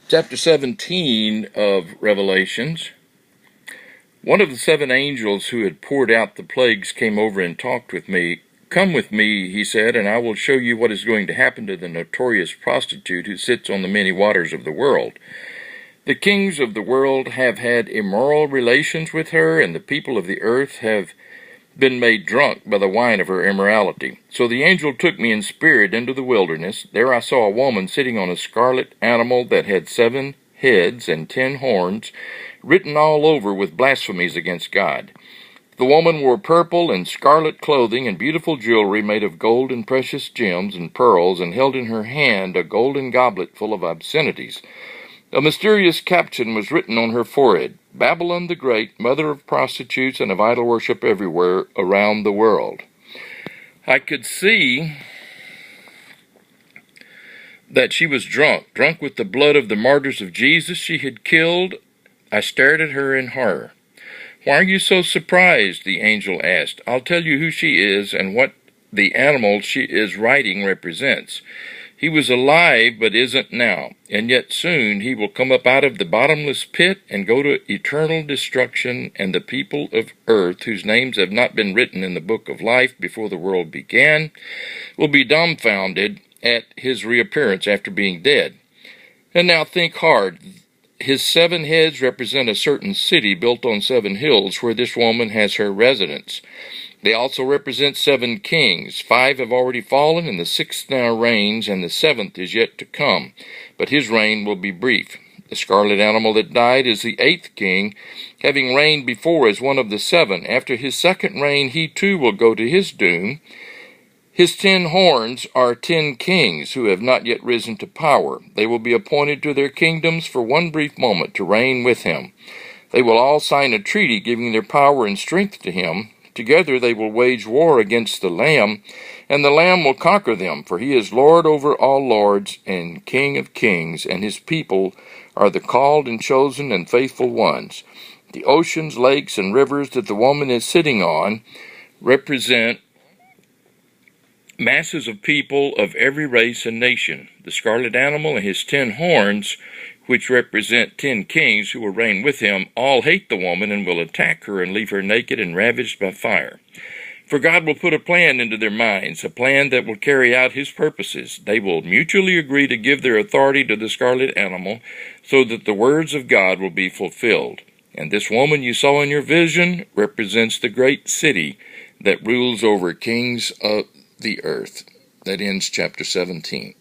Chapter 17 of Revelations. One of the 7 angels who had poured out the plagues came over and talked with me. "Come with me," he said, "and I will show you what is going to happen to the notorious prostitute who sits on the many waters of the world. The kings of the world have had immoral relations with her, and the people of the earth have been made drunk by the wine of her immorality." So the angel took me in spirit into the wilderness. There I saw a woman sitting on a scarlet animal that had 7 heads and 10 horns, written all over with blasphemies against God. The woman wore purple and scarlet clothing and beautiful jewelry made of gold and precious gems and pearls, and held in her hand a golden goblet full of obscenities. A mysterious caption was written on her forehead: "Babylon the Great, mother of prostitutes and of idol worship everywhere around the world." I could see that she was drunk with the blood of the martyrs of Jesus she had killed. I stared at her in horror. "Why are you so surprised?" the angel asked. "I'll tell you who she is and what the animal she is riding represents. He was alive but isn't now, and yet soon he will come up out of the bottomless pit and go to eternal destruction, and the people of earth, whose names have not been written in the book of life before the world began, will be dumbfounded at his reappearance after being dead. And now think hard. His 7 heads represent a certain city built on 7 hills where this woman has her residence. They also represent 7 kings. 5 have already fallen, and the 6th now reigns, and the 7th is yet to come, but his reign will be brief. The scarlet animal that died is the 8th king, having reigned before as one of the 7. After his 2nd reign, he too will go to his doom. His 10 horns are 10 kings who have not yet risen to power. They will be appointed to their kingdoms for one brief moment to reign with him. They will all sign a treaty giving their power and strength to him. Together they will wage war against the Lamb, and the Lamb will conquer them, for he is Lord over all lords and King of kings, and his people are the called and chosen and faithful ones. The oceans, lakes, and rivers that the woman is sitting on represent masses of people of every race and nation. The scarlet animal and his 10 horns, which represent 10 kings who will reign with him, all hate the woman and will attack her and leave her naked and ravaged by fire. For God will put a plan into their minds, a plan that will carry out his purposes. They will mutually agree to give their authority to the scarlet animal so that the words of God will be fulfilled. And this woman you saw in your vision represents the great city that rules over kings of the earth. That ends chapter 17.